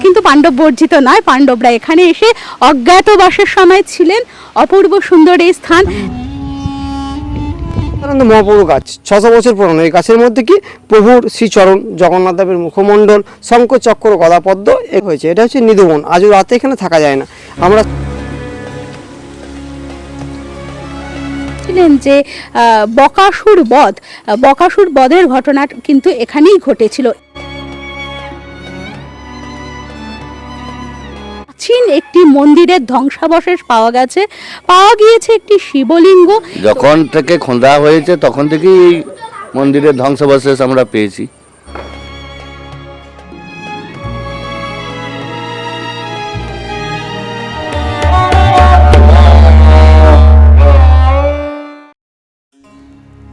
কিন্তু পাণ্ডব বর্জিত নয়, পাণ্ডবরা এখানে এসে অজ্ঞাতবাসের সময় ছিলেন। অপূর্ব সুন্দর এই স্থান। মহাপ্রভু গাছ 600 বছর পুরনো। এই গাছের মধ্যে কি প্রভুর শ্রীচরণ, জগন্নাথ দেবের মুখমণ্ডল, শঙ্খ চক্র গদাপদ্ম এ হয়েছে। এটা হচ্ছে নিধুবন। আজও রাতে এখানে থাকা যায় না। আমরা ছিলেন যে বকাসুর বধের ঘটনা কিন্তু এখানেই ঘটেছিল। প্রাচীন একটি মন্দিরের ধ্বংসাবশেষ পাওয়া গিয়েছে একটি শিবলিঙ্গ। যখন থেকে খোঁড়া হয়েছে তখন থেকেই এই মন্দিরের ধ্বংসাবশেষ আমরা পেয়েছি।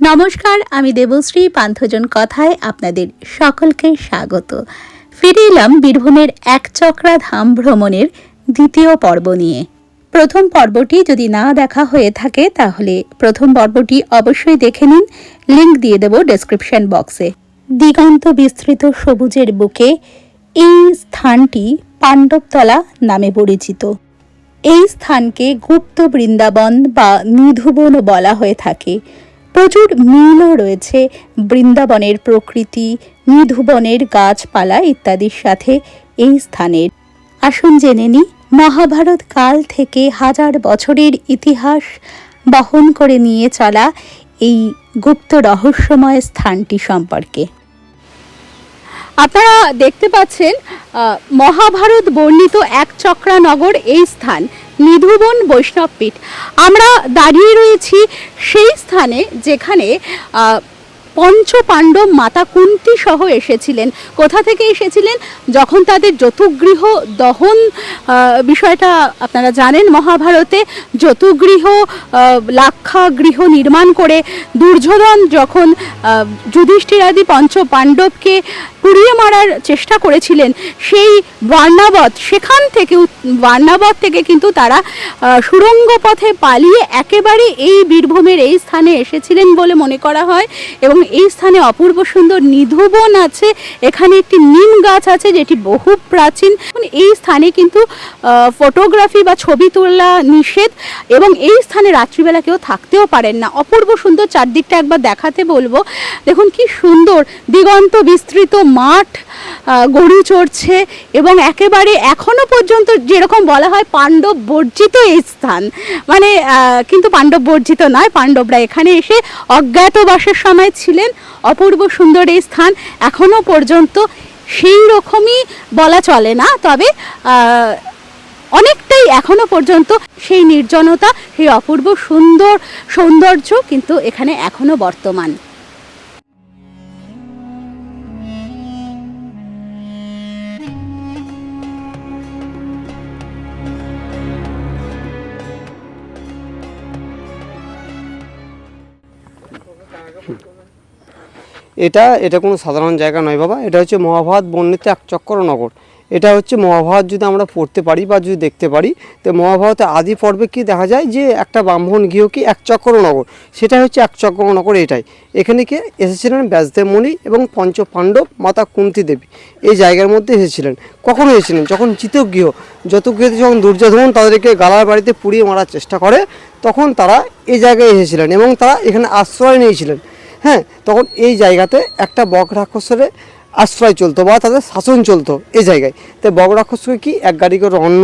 নমস্কার, আমি দেবশ্রী। পান্থজন কথায় আপনাদের সকলকে স্বাগত। ফিরে এলাম বীরভূমের একচক্রা ধাম ভ্রমণের দ্বিতীয় পর্ব নিয়ে। প্রথম পর্বটি যদি না দেখা হয়ে থাকে তাহলে প্রথম পর্বটি অবশ্যই দেখে নিন, লিংক দিয়ে দেব ডেসক্রিপশন বক্সে। দিগন্ত বিস্তৃত সবুজের বুকে এই স্থানটি পাণ্ডবতলা নামে পরিচিত। এই স্থানকে গুপ্ত বৃন্দাবন বা নিধুবন বলা হয়ে থাকে। প্রচুর মিলও রয়েছে বৃন্দাবনের প্রকৃতি, নিধুবনের গাছপালা ইত্যাদির সাথে এই স্থানের। আসুন জেনে নিই মহাভারত কাল থেকে হাজার বছরের ইতিহাস বহন করে নিয়ে চলা এই গুপ্ত রহস্যময় স্থানটি সম্পর্কে। আপনারা দেখতে পাচ্ছেন মহাভারত বর্ণিত একচক্রা নগর এই স্থান, নিধুবন বৈষ্ণবপীঠ। আমরা দাঁড়িয়ে রয়েছি সেই স্থানে যেখানে পঞ্চপাণ্ডব মাতা কুন্তী সহ এসেছিলেন। কোথা থেকে এসেছিলেন? যখন তাদের যতুগৃহ দহন বিষয়টা আপনারা জানেন, মহাভারতে যতুগৃহ লাক্ষাগৃহ নির্মাণ করে দুর্যোধন যখন যুধিষ্ঠির আদি পঞ্চপাণ্ডবকে পুড়িয়ে মারার চেষ্টা করেছিলেন, সেই বার্নাবত থেকে কিন্তু তারা সুড়ঙ্গ পথে পালিয়ে একেবারে এই বীরভূমের এই স্থানে এসেছিলেন বলে মনে করা হয়। এবং এই স্থানে অপূর্ব সুন্দর নিধুবন আছে। এখানে একটি নিম গাছ আছে যেটি বহু প্রাচীন। এই স্থানে কিন্তু ফটোগ্রাফি বা ছবি তোলা নিষেধ, এবং এই স্থানে রাত্রিবেলা কেউ থাকতেও পারেন না। অপূর্ব সুন্দর, চারদিকটা একবার দেখাতে বলবো। দেখুন কি সুন্দর দিগন্ত বিস্তৃত মাঠ, গরু চড়ছে, এবং একেবারে এখনো পর্যন্ত যেরকম বলা হয় পাণ্ডব বর্জিত এই স্থান, মানে কিন্তু পাণ্ডব বর্জিত নয়, পাণ্ডবরা এখানে এসে অজ্ঞাতবাসের সময় ছিলেন। অপূর্ব সুন্দর এই স্থান এখনো পর্যন্ত সেই রকমই বলা চলে না, তবে অনেকটাই এখনো পর্যন্ত সেই নির্জনতা, সেই অপূর্ব সুন্দর সৌন্দর্য কিন্তু এখানে এখনো বর্তমান। এটা কোনো সাধারণ জায়গা নয় বাবা। এটা হচ্ছে মহাভারত বর্ণিত একচক্র নগর। এটা হচ্ছে মহাভারত যদি আমরা পড়তে পারি বা যদি দেখতে পারি, তো মহাভারতের আদি পর্বে কি দেখা যায় যে একটা ব্রাহ্মণ গৃহ কি একচক্র নগর, সেটা হচ্ছে একচক্র নগর। এটাই এখানে কি এসেছিলেন ব্যাসদেব মুনি এবং পঞ্চপাণ্ডব মাতা কুন্তী দেবী এই জায়গার মধ্যে এসেছিলেন। কখন এসেছিলেন? যখন যতুগৃহতে যখন দুর্যোধন তাদেরকে গালার বাড়িতে পুড়িয়ে মারার চেষ্টা করে, তখন তারা এই জায়গায় এসেছিলেন এবং তারা এখানে আশ্রয় নিয়েছিলেন। হ্যাঁ, তখন এই জায়গাতে একটা বক রাক্ষসের আশ্রয় চলতো বা তাদের শাসন চলতো এই জায়গায়। তো বক রাক্ষসকে কি এক গাড়ি করে অন্ন,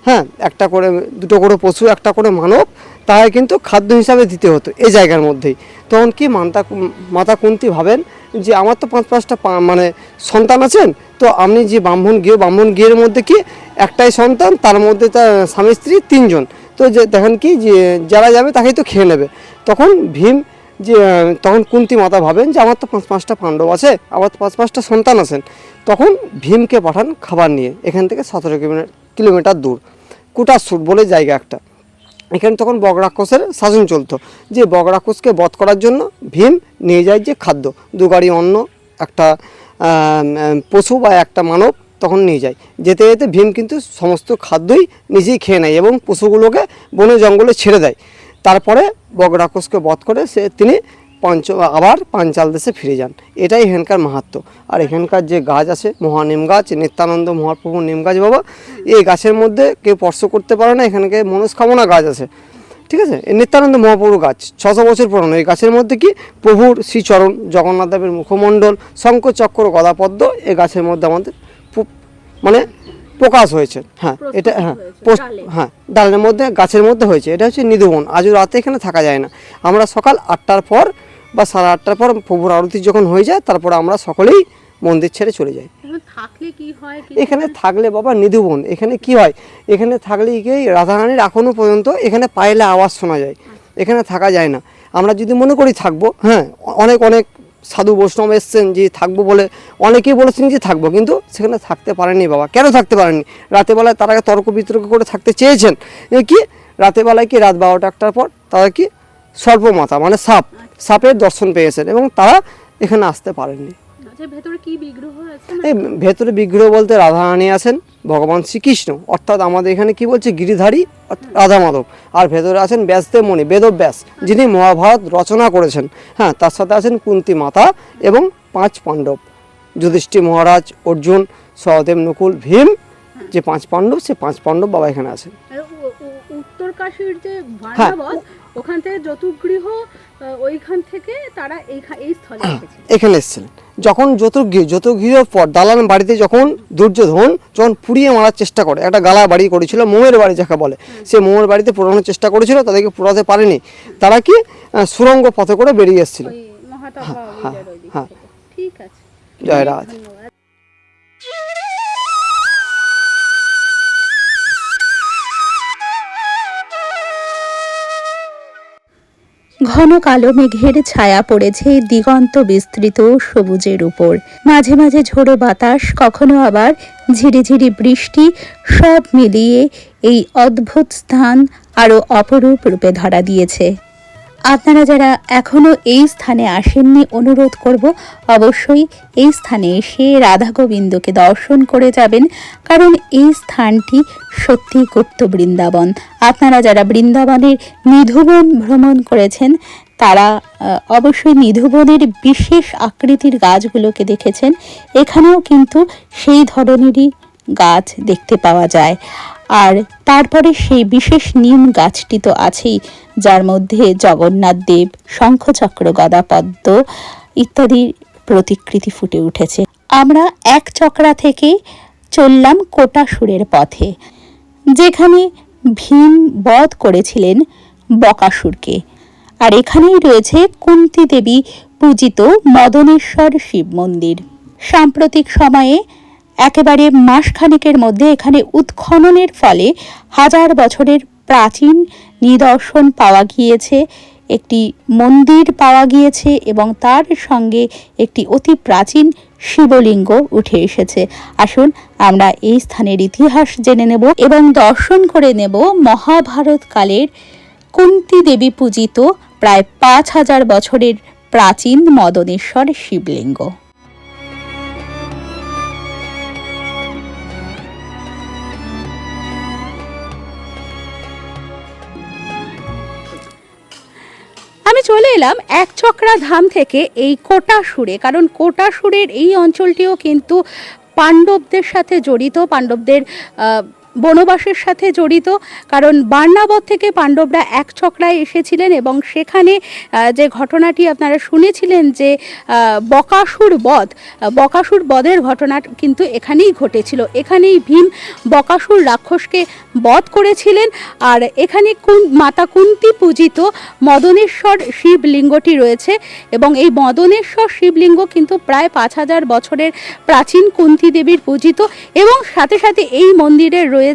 হ্যাঁ, একটা করে দুটো করে পশু, একটা করে মানব, তাই কিন্তু খাদ্য হিসাবে দিতে হতো এই জায়গার মধ্যেই। তখন কি মাতা কুন্তী ভাবেন যে আমার তো পাঁচটা মানে সন্তান আছেন, তো আপনি যে ব্রাহ্মণ গৃহের মধ্যে কি একটাই সন্তান, তার মধ্যে তার স্বামী স্ত্রী 3 জন, তো যে দেখেন কি যে যারা যাবে তাকেই তো খেয়ে নেবে। তখন কুন্তী মাতা ভাবেন যে আমার তো 5টা পাণ্ডব আছে, আমার তো 5টা সন্তান আছেন। তখন ভীমকে পাঠান খাবার নিয়ে এখান থেকে 17 কিলোমিটার দূর, কুটাসুর বলে জায়গা একটা। এখানে তখন বক রাক্ষসের শাসন চলতো। যে বক রাক্ষসকে বধ করার জন্য ভীম নিয়ে যায় যে খাদ্য, 2 গাড়ি অন্ন, একটা পশু বা একটা মানব তখন নিয়ে যায়। যেতে যেতে ভীম কিন্তু সমস্ত খাদ্যই নিজেই খেয়ে নেয় এবং পশুগুলোকে বনে জঙ্গলে ছেড়ে দেয়। তারপরে বক রাক্ষসকে বধ করে তিনি আবার পাঞ্চাল দেশে ফিরে যান। এটাই এখানকার মাহাত্ম্য। আর এখানকার যে গাছ আছে মহানিম গাছ, নিত্যানন্দ মহাপ্রভুর নিম গাছ বাবা, এই গাছের মধ্যে কেউ স্পর্শ করতে পারে না। এখানকে মনস্কামনা গাছ আছে, ঠিক আছে। এই নিত্যানন্দ মহাপ্রভুর গাছ 600 বছর পুরনো। এই গাছের মধ্যে কি প্রভুর শ্রীচরণ, জগন্নাথ দেবের মুখমণ্ডল, শঙ্খ চক্র গদাপদ্ম এই গাছের মধ্যে আমাদের মানে প্রকাশ হয়েছে। হ্যাঁ, এটা হ্যাঁ ডালের মধ্যে গাছের মধ্যে হয়েছে। এটা হচ্ছে নিধুবন। আজও রাতে এখানে থাকা যায় না। আমরা সকাল 8টার পর বা 8:30টার পর প্রভুর আরতি যখন হয়ে যায় তারপর আমরা সকলেই মন্দির ছেড়ে চলে যাই। এখানে থাকলে বাবা নিধুবন, এখানে কি হয়, এখানে থাকলে কি রাধারানীর এখনো পর্যন্ত এখানে পাইলে আওয়াজ শোনা যায়। এখানে থাকা যায় না। আমরা যদি মনে করি থাকবো, হ্যাঁ অনেক সাধু বৈষ্ণব এসছেন যে থাকবো বলে, অনেকেই বলেছেন যে থাকবো, কিন্তু সেখানে থাকতে পারেনি বাবা। কেন থাকতে পারেননি? রাতেবেলায় তারা তর্ক বিতর্ক করে থাকতে চেয়েছেন। কি রাতেবেলায় কি রাত 12টার পর তারা কি সর্পমাতা মানে সাপের দর্শন পেয়েছেন এবং তারা এখানে আসতে পারেননি। এই ভেতরে বিগ্রহ বলতে রাধারানী আছেন, ভগবান শ্রীকৃষ্ণ, অর্থাৎ আমাদের এখানে কি বলছে গিরিধারী রাধা মাধব, আর ভেতরে আছেন ব্যাসদেব মুনি, বেদব্যাস, যিনি মহাভারত রচনা করেছেন। হ্যাঁ, তার সাথে আছেন কুন্তী মাতা এবং 5 পাণ্ডব, যুধিষ্ঠির মহারাজ, অর্জুন, সহদেব, নকুল, ভীম, যে 5 পাণ্ডব, সে 5 পাণ্ডব বাবা এখানে আছেন। উত্তর কাশীর যে বারাণবত, ওখান থেকে যতুগৃহ, ওইখান থেকে তারা এই স্থলে এসেছে, এখানে এসেছিলেন। যখন যতুগৃহের পর দালান বাড়িতে যখন দুর্যোধন যখন পুড়িয়ে মারার চেষ্টা করে, একটা গালা বাড়ি করেছিল, মোমের বাড়ি যাকে বলে, সে মোমের বাড়িতে পোড়ানোর চেষ্টা করেছিল, তাদেরকে পোড়াতে পারেনি। তারা কি সুরঙ্গ পথে করে বেরিয়ে এসেছিল। হ্যাঁ, ঠিক আছে, জয় রাধ। ঘন কালো মেঘের ছায়া পড়েছে দিগন্ত বিস্তৃত সবুজের উপর। মাঝে মাঝে ঝোড়ো বাতাস, কখনো আবার ঝিরিঝিরি বৃষ্টি, সব মিলিয়ে এই অদ্ভুত স্থান আরও অপরূপ রূপে ধরা দিয়েছে। আপনারা যারা এখনও এই স্থানে আসেননি, অনুরোধ করব অবশ্যই এই স্থানে এসে রাধা গোবিন্দকে দর্শন করে যাবেন, কারণ এই স্থানটি সত্যি গুপ্ত বৃন্দাবন। আপনারা যারা বৃন্দাবনের নিধুবন ভ্রমণ করেছেন তারা অবশ্যই নিধুবনের বিশেষ আকৃতির গাছগুলোকে দেখেছেন। এখানেও কিন্তু সেই ধরনেরই গাছ দেখতে পাওয়া যায়। আর তারপরে সেই বিশেষ নিম গাছটি তো আছেই, যার মধ্যে জগন্নাথ দেব, শঙ্খচক্র গদাপদ্ম ইত্যাদি প্রতিকৃতি ফুটে উঠেছে। আমরা এক চক্রা থেকে চললাম কোটাসুরের পথে, যেখানে ভীম বধ করেছিলেন বকাসুরকে। আর এখানেই রয়েছে কুন্তী দেবী পূজিত মদনেশ্বর শিব মন্দির। সাম্প্রতিক সময়ে একেবারে মাসখানেকের মধ্যে এখানে উৎখননের ফলে 1000 বছরের প্রাচীন নিদর্শন পাওয়া গিয়েছে, একটি মন্দির পাওয়া গিয়েছে এবং তার সঙ্গে একটি অতি প্রাচীন শিবলিঙ্গ উঠে এসেছে। আসুন আমরা এই স্থানের ইতিহাস জেনে নেব এবং দর্শন করে নেব মহাভারতকালের কুন্তী দেবী পূজিত প্রায় 5000 বছরের প্রাচীন মদনেশ্বর শিবলিঙ্গ। আমি চলে এলাম এক চক্রা ধাম থেকে এই কোটাসুরে, কারণ কোটাসুরের এই অঞ্চলটিও কিন্তু পাণ্ডবদের সাথে জড়িত, পাণ্ডবদের বনবাসের সাথে জড়িত। কারণ বার্নাবত থেকে পাণ্ডবরা এক চক্রায় এসেছিলেন এবং সেখানে যে ঘটনাটি আপনারা শুনেছিলেন যে বকাসুর বধের ঘটনা কিন্তু এখানেই ঘটেছিল। এখানেই ভীম বকাসুর রাক্ষসকে বধ করেছিলেন। আর এখানে মাতা কুন্তী পূজিত মদনেশ্বর শিবলিঙ্গটি রয়েছে এবং এই মদনেশ্বর শিবলিঙ্গ কিন্তু প্রায় 5000 বছরের প্রাচীন কুন্তী দেবীর পূজিত এবং সাথে সাথে এই মন্দিরে রয়েছে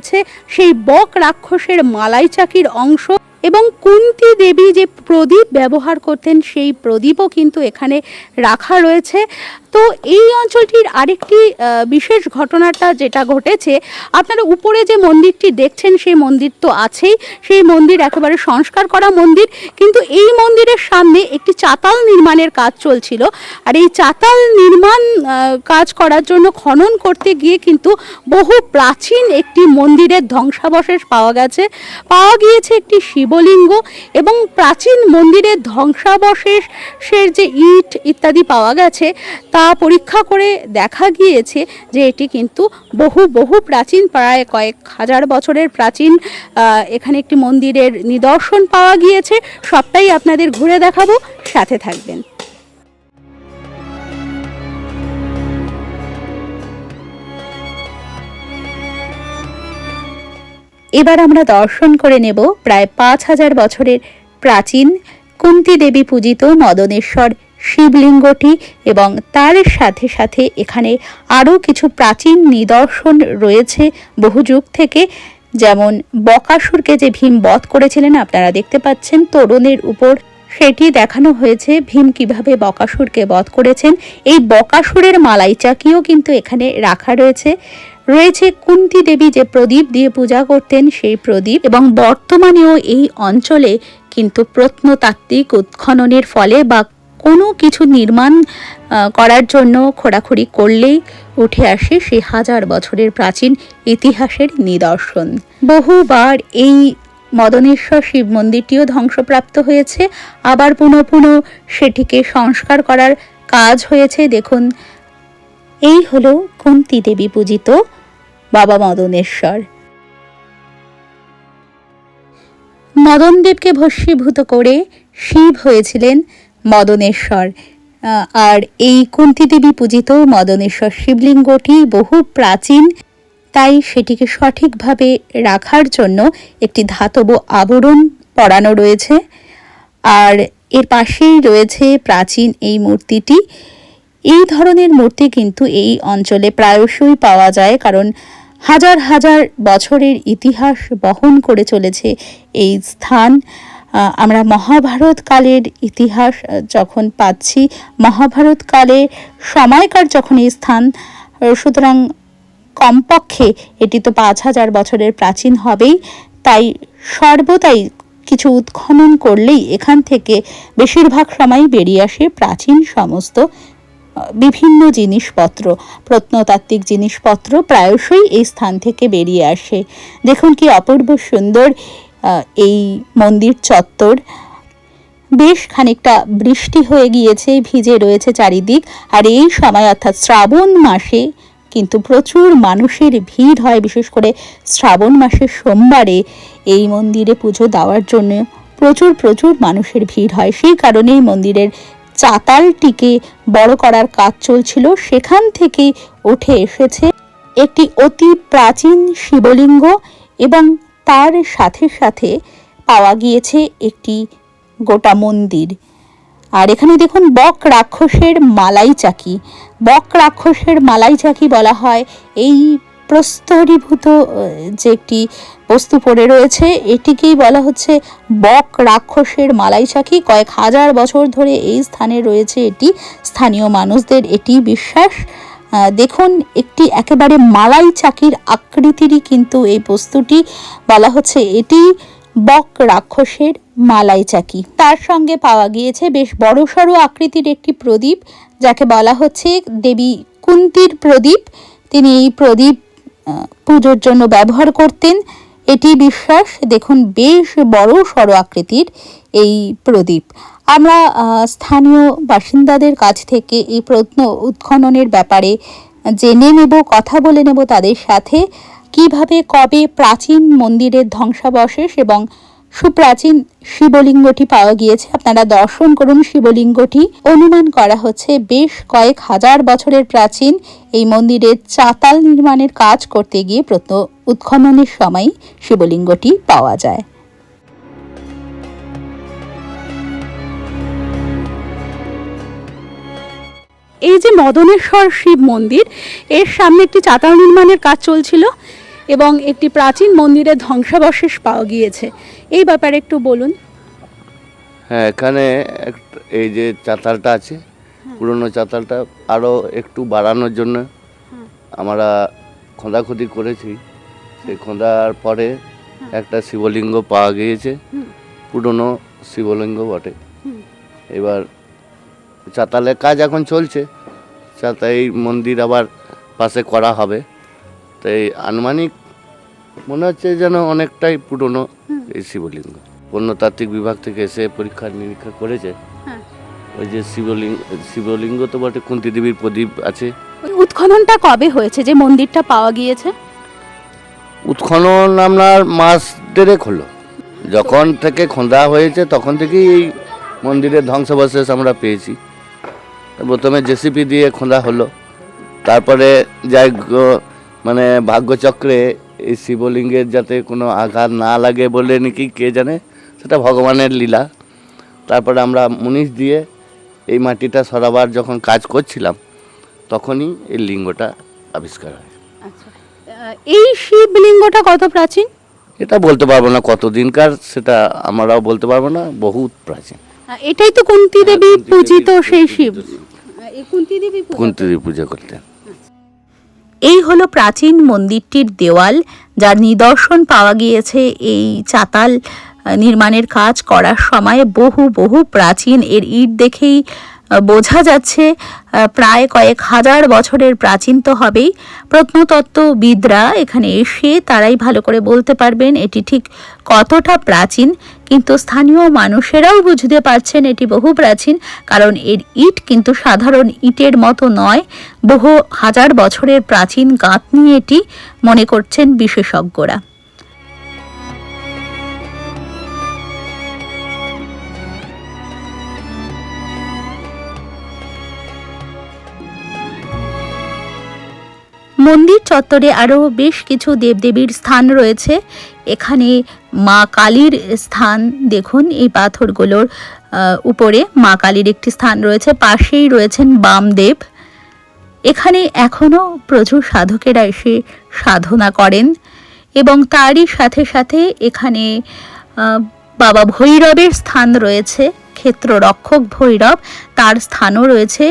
সেই বক রাক্ষসের মালাই চাকির অংশ এবং কুন্তী দেবী যে প্রদীপ ব্যবহার করতেন সেই প্রদীপও কিন্তু এখানে রাখা রয়েছে। তো এই অঞ্চলটির আরেকটি বিশেষ ঘটনাটা যেটা ঘটেছে, আপনারা উপরে যে মন্দিরটি দেখছেন সেই মন্দির তো আছেই, সেই মন্দির একেবারে সংস্কার করা মন্দির, কিন্তু এই মন্দিরের সামনে একটি চাতাল নির্মাণের কাজ চলছিল। আর এই চাতাল নির্মাণ কাজ করার জন্য খনন করতে গিয়ে কিন্তু বহু প্রাচীন একটি মন্দিরের ধ্বংসাবশেষ পাওয়া গিয়েছে একটি শিবলিঙ্গ, এবং প্রাচীন মন্দিরের ধ্বংসাবশেষের যে ইট ইত্যাদি পাওয়া গেছে তা পরীক্ষা করে দেখা গিয়েছে যে এটি কিন্তু বহু প্রাচীন, প্রায় কয়েক হাজার বছরের প্রাচীন এখানে একটি মন্দিরের নিদর্শন পাওয়া গিয়েছে। সবটাই আপনাদের ঘুরে দেখাবো, সাথে থাকবেন। এবার আমরা দর্শন করে নেব প্রায় 5000 বছরের প্রাচীন কুন্তী দেবী পূজিত মদনেশ্বর শিবলিঙ্গটি, এবং তার সাথে সাথে এখানে আরও কিছু প্রাচীন নিদর্শন রয়েছে বহু যুগ থেকে। যেমন বকাসুরকে যে ভীম বধ করেছিলেন, আপনারা দেখতে পাচ্ছেন তোরণের উপর সেটি দেখানো হয়েছে ভীম কিভাবে বকাসুরকে বধ করেছেন। এই বকাসুরের মালাই চাকিও কিন্তু এখানে রাখা রয়েছে কুন্তী দেবী যে প্রদীপ দিয়ে পূজা করতেন সেই প্রদীপ, এবং বর্তমানেও এই অঞ্চলে কিন্তু প্রত্নতাত্ত্বিক উৎখননের ফলে বা কোনো কিছু নির্মাণ করার জন্য খোঁড়াখুড়ি করলেই উঠে আসে সেই হাজার বছরের প্রাচীন ইতিহাসের নিদর্শন। বহুবার এই মদনেশ্বর শিব মন্দিরটিও ধ্বংসপ্রাপ্ত হয়েছে, আবার পুনঃ সেটিকে সংস্কার করার কাজ হয়েছে। দেখুন, এই হলো কুন্তী দেবী পূজিত বাবা মদনেশ্বর। মদনদেবকে ভস্মীভূত করে শিব হয়েছিলেন মদনেশ্বর, আর এই কুন্তী দেবী পূজিত মদনেশ্বর শিবলিঙ্গটি বহু প্রাচীন, তাই সেটিকে সঠিকভাবে রাখার জন্য একটি ধাতব আবরণ পরানো রয়েছে। আর এর পাশেই রয়েছে প্রাচীন এই মূর্তিটি। এই ধরনের মূর্তি কিন্তু এই অঞ্চলে প্রায়শই পাওয়া যায়, কারণ হাজার হাজার বছরের ইতিহাস বহন করে চলেছে এই স্থান। আমরা মহাভারত কালের ইতিহাস যখন পাচ্ছি, মহাভারত কালের সময়কার যখন এই স্থান, সুতরাং কমপক্ষে এটি তো 5000 বছরের প্রাচীন হবেই। তাই সর্বদাই কিছু উৎখনন করলেই এখান থেকে বেশিরভাগ সময় বেরিয়ে আসে প্রাচীন সমস্ত বিভিন্ন জিনিসপত্র, প্রত্নতাত্ত্বিক জিনিসপত্র প্রায়শই এই স্থান থেকে বেরিয়ে আসে। দেখুন কি অপূর্ব সুন্দর এই মন্দির চত্বর। বেশ খানিকটা বৃষ্টি হয়ে গিয়েছে, ভিজে রয়েছে চারিদিক, আর এই সময় অর্থাৎ শ্রাবণ মাসে কিন্তু প্রচুর মানুষের ভিড় হয়, বিশেষ করে শ্রাবণ মাসের সোমবারে এই মন্দিরে পুজো দেওয়ার জন্য প্রচুর মানুষের ভিড় হয়। সেই কারণেই মন্দিরের চাতালটিকে বড় করার কাজ চলছিল, সেখান থেকে উঠে এসেছে একটি অতি প্রাচীন শিবলিঙ্গ, এবং তার সাথে সাথে পাওয়া গিয়েছে একটি গোটা মন্দির। আর এখানে দেখুন বক রাক্ষসের মালাই চাকি। বক রাক্ষসের মালাই চাকি বলা হয় এই প্রস্তরীভূত যে একটি বস্তু পড়ে রয়েছে, এটিকেই বলা হচ্ছে বক রাক্ষসের মালাই চাকি। কয়েক হাজার বছর ধরে এই স্থানে রয়েছে এটি, স্থানীয় মানুষদের এটি বিশ্বাস। দেখুন, একটি একেবারে মালাই চাকির আকৃতিরই কিন্তু এই বস্তুটি, বলা হচ্ছে এটি বক রাক্ষসের মালাই চাকি। তার সঙ্গে পাওয়া গিয়েছে বেশ বড়সড় আকৃতির একটি প্রদীপ, যাকে বলা হচ্ছে দেবী কুন্তীর প্রদীপ। তিনি এই প্রদীপ পুজোর জন্য ব্যবহার করতেন, এটি বিশ্বাস। দেখুন, বেশ বড় সড় আকৃতির এই প্রদীপ। আমরা স্থানীয় বাসিন্দাদের কাছ থেকে এই প্রত্ন উৎখননের ব্যাপারে জেনে নেব, কথা বলে নেব তাদের সাথে, কিভাবে কবে প্রাচীন মন্দিরের ধ্বংসাবশেষ এবং সুপ্রাচীন শিবলিঙ্গটি পাওয়া গিয়েছে। আপনারা দর্শন করুন শিবলিঙ্গটি। অনুমান করা হচ্ছে বেশ কয়েক হাজার বছরের প্রাচীন। এই মন্দিরের চাতাল নির্মাণের কাজ করতে গিয়ে প্রত্ন উৎখননের সময় শিবলিঙ্গটি পাওয়া যায়। এই যে মদনেশ্বর শিব মন্দির, এর সামনে একটি চাতাল নির্মাণের কাজ চলছিল এবং একটি প্রাচীন মন্দিরের ধ্বংসাবশেষ পাওয়া গিয়েছে। এই ব্যাপারে একটু বলুন। হ্যাঁ, এখানে এই যে চাতালটা আছে, পুরনো চাতালটা আরও একটু বাড়ানোর জন্য আমরা খোঁদাখুঁদি করেছি। সেই খোঁদার পরে একটা শিবলিঙ্গ পাওয়া গিয়েছে, পুরনো শিবলিঙ্গ বটে। এবার চাতালের কাজ এখন চলছে, এই মন্দির আবার পাশে করা হবে। তাই আনুমানিক মনে হচ্ছে যেন অনেকটাই পুরনো এই শিবলিঙ্গ। প্রত্নতাত্ত্বিক বিভাগ থেকে এসে পরীক্ষা নিরীক্ষা করেছে। ওই যে শিবলিঙ্গ তো বটে, কুন্তী দেবীর প্রদীপ আছে। উৎখননটা কবে হয়েছে যে মন্দিরটা পাওয়া গিয়েছে? উৎখনন আপনার মাস দেড়েক হলো। যখন থেকে খোঁদা হয়েছে তখন থেকেই এই মন্দিরের ধ্বংসাবশেষ আমরা পেয়েছি। প্রথমে জেসিপি দিয়ে খোঁদা হলো, তারপরে যাই মানে ভাগ্যচক্রে এই শিবলিঙ্গের যাতে কোনো আঘাত না লাগে বলে নাকি কে জানে, সেটা ভগবানের লীলা। তারপরে আমরা মুনিশ দিয়ে এই মাটিটা সরাবার যখন কাজ করছিলাম তখনই এই লিঙ্গটা আবিষ্কার হয়। এই শিবলিঙ্গটা কত প্রাচীন? এটা বলতে পারবো না কতদিনকার, সেটা আমরাও বলতে পারবো না, বহুত প্রাচীন। এটাই তো কুন্তী দেবী পূজিত সেই শিব। কুন্তী দেবী পূজা করতেন। এই হলো প্রাচীন মন্দিরটির দেওয়াল, যার নিদর্শন পাওয়া গিয়েছে এই চাতাল নির্মাণের কাজ করার সময়। বহু প্রাচীন, এর ইট দেখেই বোঝা যাচ্ছে প্রায় কয়েক হাজার বছরের প্রাচীন তো হবেই। প্রত্নতত্ত্ববিদরা এখানে এসে তারাই ভালো করে বলতে পারবেন এটি ঠিক কতটা প্রাচীন, কিন্তু স্থানীয় মানুষেরাও বুঝতে পারছেন এটি বহু প্রাচীন, কারণ এর ইট কিন্তু সাধারণ ইটের মতো নয়, বহু হাজার বছরের প্রাচীন গাঁথনি এটি মনে করছেন বিশেষজ্ঞরা। মন্দির চত্বরে আরও বেশ কিছু দেবদেবীর স্থান রয়েছে। এখানে মা কালীর স্থান দেখুন, এই পাথরগুলোর উপরে মা কালীর একটি স্থান রয়েছে, পাশেই রয়েছেন বামদেব। এখানে এখনও প্রচুর সাধকেরা এসে সাধনা করেন এবং তারই সাথে সাথে এখানে বাবা ভৈরবের স্থান রয়েছে, ক্ষেত্ররক্ষক ভৈরব, তার স্থানও রয়েছে।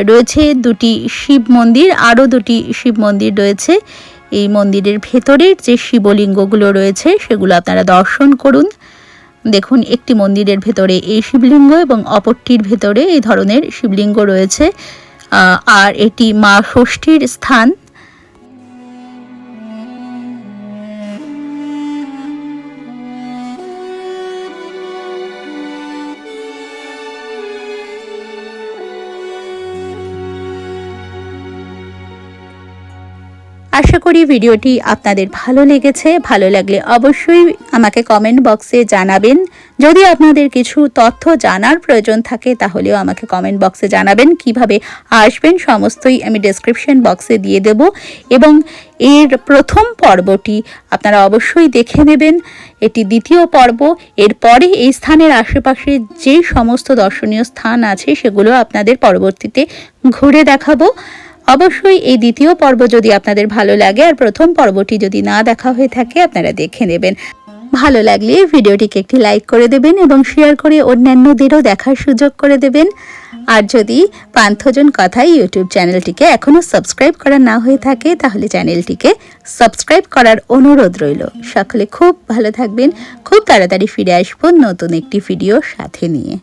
রয়েছে দুটি শিব মন্দির, আরও দুটি শিব মন্দির রয়েছে। এই মন্দিরের ভেতরের যে শিবলিঙ্গগুলো রয়েছে সেগুলো আপনারা দর্শন করুন। দেখুন, একটি মন্দিরের ভেতরে এই শিবলিঙ্গ এবং অপরটির ভেতরে এই ধরনের শিবলিঙ্গ রয়েছে। আর এটি মা ষষ্ঠীর স্থান। আশা করি ভিডিওটি আপনাদের ভালো লেগেছে। ভালো লাগলে অবশ্যই আমাকে কমেন্ট বক্সে জানাবেন। যদি আপনাদের কিছু তথ্য জানার প্রয়োজন থাকে তাহলেও আমাকে কমেন্ট বক্সে জানাবেন। কিভাবে আসবেন সমস্তই আমি ডেসক্রিপশন বক্সে দিয়ে দেব, এবং এর প্রথম পর্বটি আপনারা অবশ্যই দেখে নেবেন। এটি দ্বিতীয় পর্ব। এরপরে এই স্থানের আশেপাশে যে সমস্ত দর্শনীয় স্থান আছে সেগুলো আপনাদের পরবর্তীতে ঘুরে দেখাবো। অবশ্যই এই দ্বিতীয় পর্ব যদি আপনাদের ভালো লাগে আর প্রথম পর্বটি যদি না দেখা হয়ে থাকে আপনারা দেখে নেবেন। ভালো লাগলে ভিডিওটিকে একটি লাইক করে দেবেন এবং শেয়ার করে অন্যান্যদেরও দেখার সুযোগ করে দেবেন। আর যদি পান্থজন কথায় ইউটিউব চ্যানেলটিকে এখনও সাবস্ক্রাইব করা না হয়ে থাকে তাহলে চ্যানেলটিকে সাবস্ক্রাইব করার অনুরোধ রইল। সকলে খুব ভালো থাকবেন। খুব তাড়াতাড়ি ফিরে আসবো নতুন একটি ভিডিও সাথে নিয়ে।